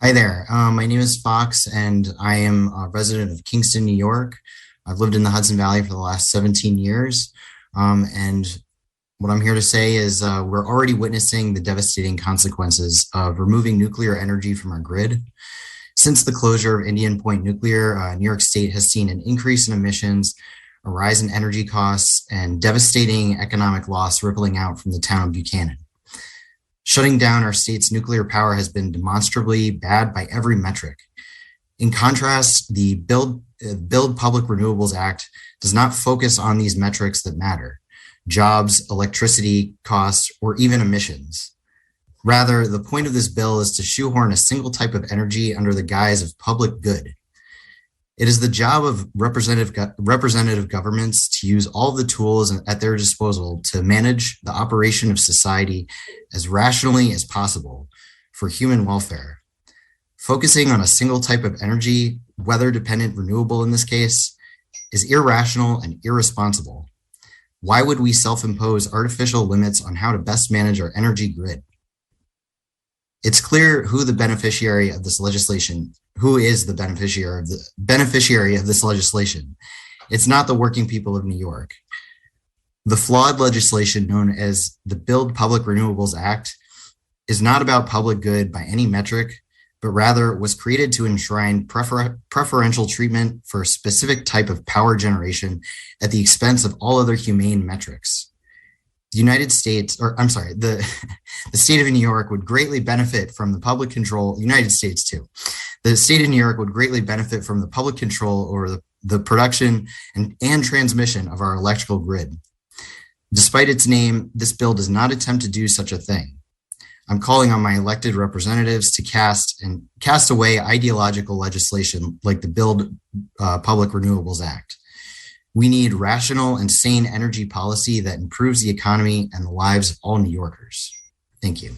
Hi there. My name is Fox, and I am a resident of Kingston, New York. I've lived in the Hudson Valley for the last 17 years. And what I'm here to say is we're already witnessing the devastating consequences of removing nuclear energy from our grid. Since the closure of Indian Point Nuclear, New York State has seen an increase in emissions, a rise in energy costs, and devastating economic loss rippling out from the town of Buchanan. Shutting down our state's nuclear power has been demonstrably bad by every metric. In contrast, the Build Public Renewables Act does not focus on these metrics that matter: jobs, electricity costs, or even emissions. Rather, the point of this bill is to shoehorn a single type of energy under the guise of public good. It is the job of representative governments to use all the tools at their disposal to manage the operation of society as rationally as possible for human welfare. Focusing on a single type of energy, weather-dependent renewable in this case, is irrational and irresponsible. Why would we self-impose artificial limits on how to best manage our energy grid? It's clear who is the beneficiary of this legislation. It's not the working people of New York. The flawed legislation known as the Build Public Renewables Act is not about public good by any metric, but rather was created to enshrine preferential treatment for a specific type of power generation at the expense of all other humane metrics. The state of New York would greatly benefit from the public control, United States too. The state of New York would greatly benefit from the public control over the production and transmission of our electrical grid. Despite its name, this bill does not attempt to do such a thing. I'm calling on my elected representatives to cast away ideological legislation like the Build Public Renewables Act. We need rational and sane energy policy that improves the economy and the lives of all New Yorkers. Thank you.